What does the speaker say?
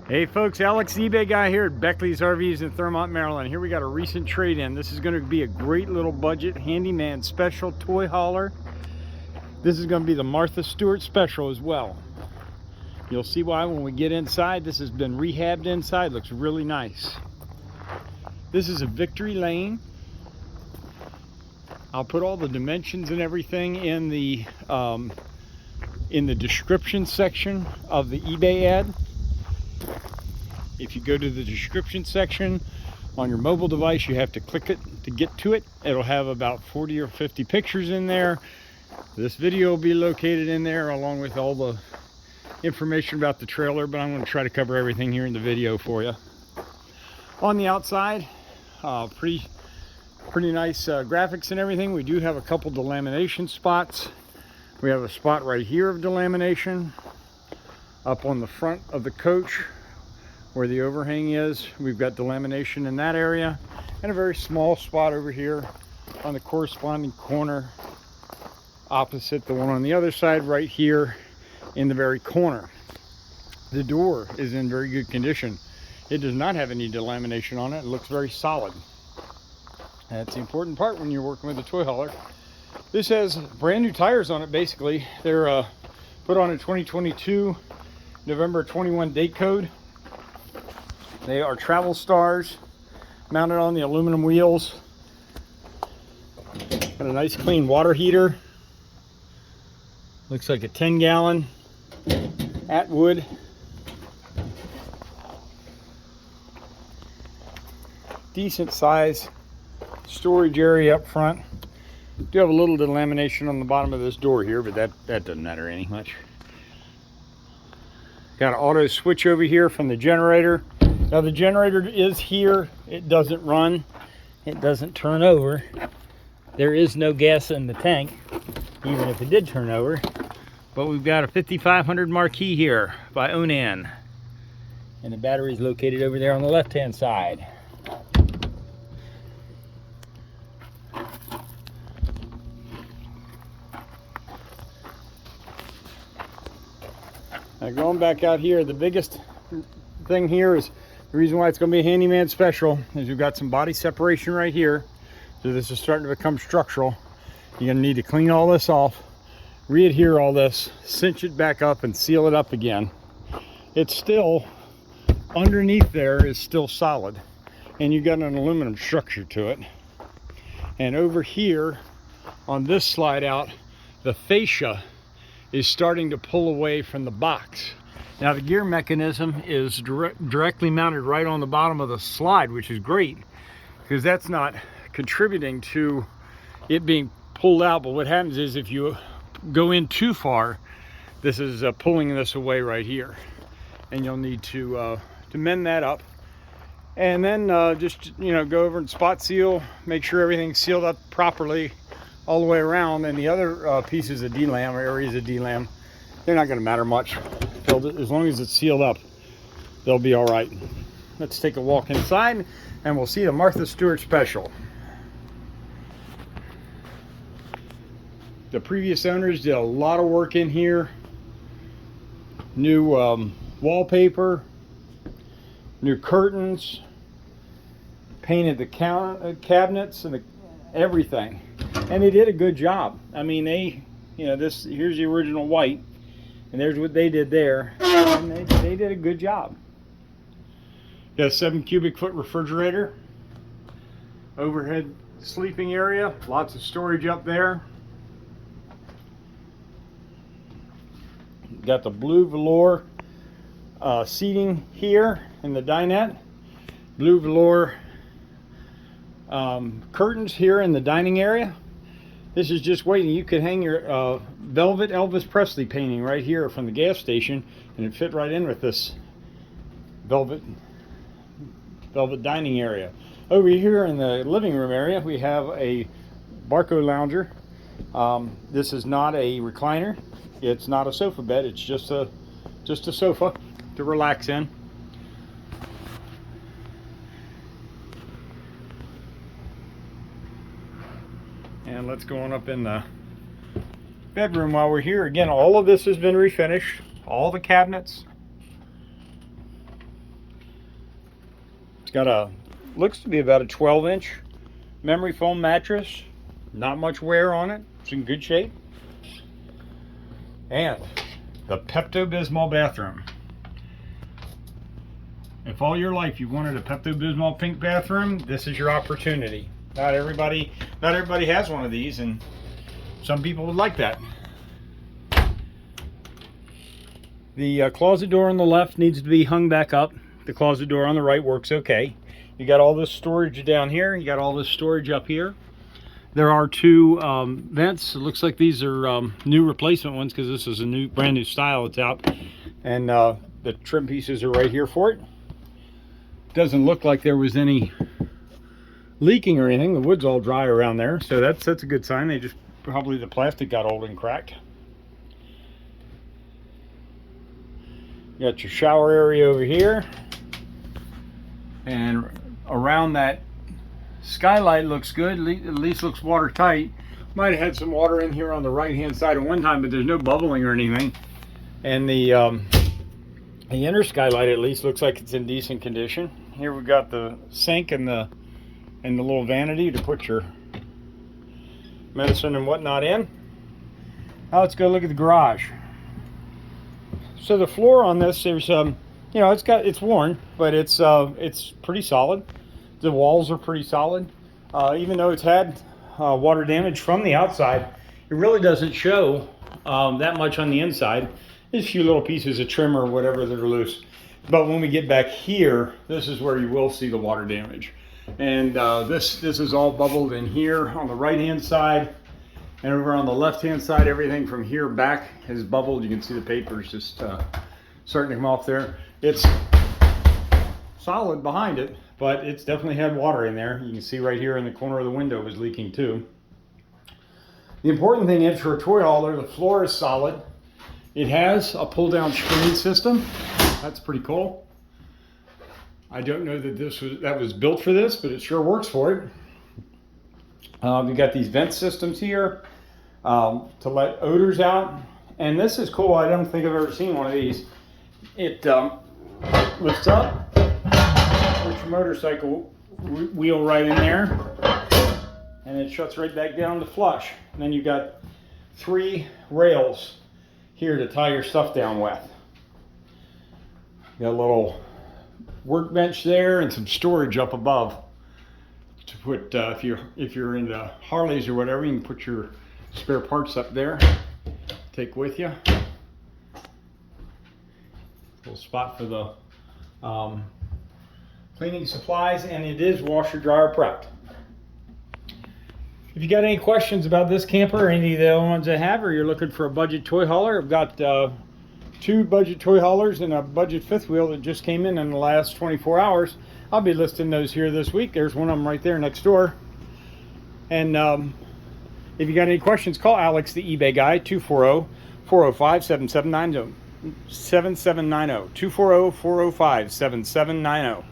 Hey folks, Alex the eBay guy here at Beckley's RVs in Thurmont, Maryland. Here we got a recent trade-in. This is going to be a great little budget handyman special toy hauler. This is going to be the Martha Stewart special as well. You'll see why when we get inside. This has been rehabbed inside. Looks really nice. This is a Victory Lane. I'll put all the dimensions and everything in the description section of the eBay ad. If you go to the description section on your mobile device, you have to click it to get to it. It'll have about 40 or 50 pictures in there. This video will be located in there along with all the information about the trailer, but I'm going to try to cover everything here in the video for you. On the outside, pretty nice graphics and everything. We do have a couple delamination spots. We have a spot right here of delamination up on the front of the coach where the overhang is. We've got delamination in that area, and a very small spot over here on the corresponding corner opposite the one on the other side right here in the very corner. The door is in very good condition. It does not have any delamination on it. It looks very solid. That's the important part when you're working with a toy hauler. This has brand new tires on it. Basically, they're put on a 2022 November 21 date code. They are Travel Stars, mounted on the aluminum wheels. Got a nice clean water heater. Looks like a 10-gallon Atwood. Decent size storage area up front. Do have a little delamination on the bottom of this door here, but that doesn't matter any much. Got an auto switch over here from the generator. Now the generator is here. It doesn't run. It doesn't turn over. There is no gas in the tank, even if it did turn over. But we've got a 5500 marquee here by Onan. And the battery is located over there on the left-hand side. Now going back out here, the biggest thing here is the reason why it's going to be a handyman special is we've got some body separation right here. So this is starting to become structural. You're going to need to clean all this off, re-adhere all this, cinch it back up and seal it up again. It's still, underneath there is still solid, and you've got an aluminum structure to it. And over here on this slide out, the fascia is starting to pull away from the box. Now the gear mechanism is directly mounted right on the bottom of the slide, which is great because that's not contributing to it being pulled out. But what happens is if you go in too far, this is pulling this away right here, and you'll need to mend that up. And then just go over and spot seal, make sure everything's sealed up properly all the way around. And the other pieces of D-lam or areas of D-lam, they're not going to matter much. As long as it's sealed up, they'll be all right. Let's take a walk inside and we'll see the Martha Stewart special. The previous owners did a lot of work in here. New wallpaper, new curtains, painted the cabinets and everything, and they did a good job. I mean, here's the original white, and there's what they did there, and they did a good job. Got a 7 cubic foot refrigerator, overhead sleeping area, lots of storage up there. Got the blue velour seating here in the dinette, blue velour curtains here in the dining area. This is just waiting. You could hang your velvet Elvis Presley painting right here from the gas station, and it fit right in with this velvet dining area. Over here in the living room area, we have a Barco lounger. This is not a recliner. It's not a sofa bed. It's just a sofa to relax in. And let's go on up in the bedroom while we're here. Again, all of this has been refinished. All the cabinets, got a, looks to be about a 12-inch memory foam mattress. Not much wear on it. It's in good shape. And the Pepto-Bismol bathroom. If all your life you've wanted a Pepto-Bismol pink bathroom, this is your opportunity. Not everybody has one of these, and some people would like that. The closet door on the left needs to be hung back up. The closet door on the right works okay. You got all this storage down here. You got all this storage up here. There are two vents. It looks like these are new replacement ones because this is a brand new style that's out. And the trim pieces are right here for it. Doesn't look like there was any leaking or anything. The wood's all dry around there, so that's a good sign. They just probably the plastic got old and cracked. You got your shower area over here, and around that skylight looks good. At least looks watertight. Might have had some water in here on the right hand side at one time, but there's no bubbling or anything. And the inner skylight at least looks like it's in decent condition. Here we've got the sink and the little vanity to put your medicine and whatnot in. Now let's go look at the garage. So the floor on this, there's you know, it's worn, but it's pretty solid. The walls are pretty solid. Even though it's had water damage from the outside, it really doesn't show that much on the inside. There's a few little pieces of trim or whatever that are loose. But when we get back here, this is where you will see the water damage. And this is all bubbled in here on the right hand side. And over on the left hand side, everything from here back is bubbled. You can see the papers just starting to come off there. It's solid behind it, but it's definitely had water in there. You can see right here in the corner of the window was leaking too. The important thing is, for a toy hauler, the floor is solid. It has a pull down screen system. That's pretty cool. I don't know that that was built for this, but it sure works for it. We've got these vent systems here to let odors out. And this is cool. I don't think I've ever seen one of these. It lifts up, puts your motorcycle wheel right in there, and it shuts right back down to flush. And then you've got 3 rails here to tie your stuff down with. You got a little workbench there and some storage up above to put if you're into Harleys or whatever, you can put your spare parts up there, take with you. Little spot for the cleaning supplies, and it is washer dryer prepped. If you got any questions about this camper or any of the other ones I have, or you're looking for a budget toy hauler, I've got 2 budget toy haulers and a budget 5th wheel that just came in the last 24 hours. I'll be listing those here this week. There's one of them right there next door. And if you got any questions, call Alex, the eBay guy, 240-405-7790. 240-405-7790.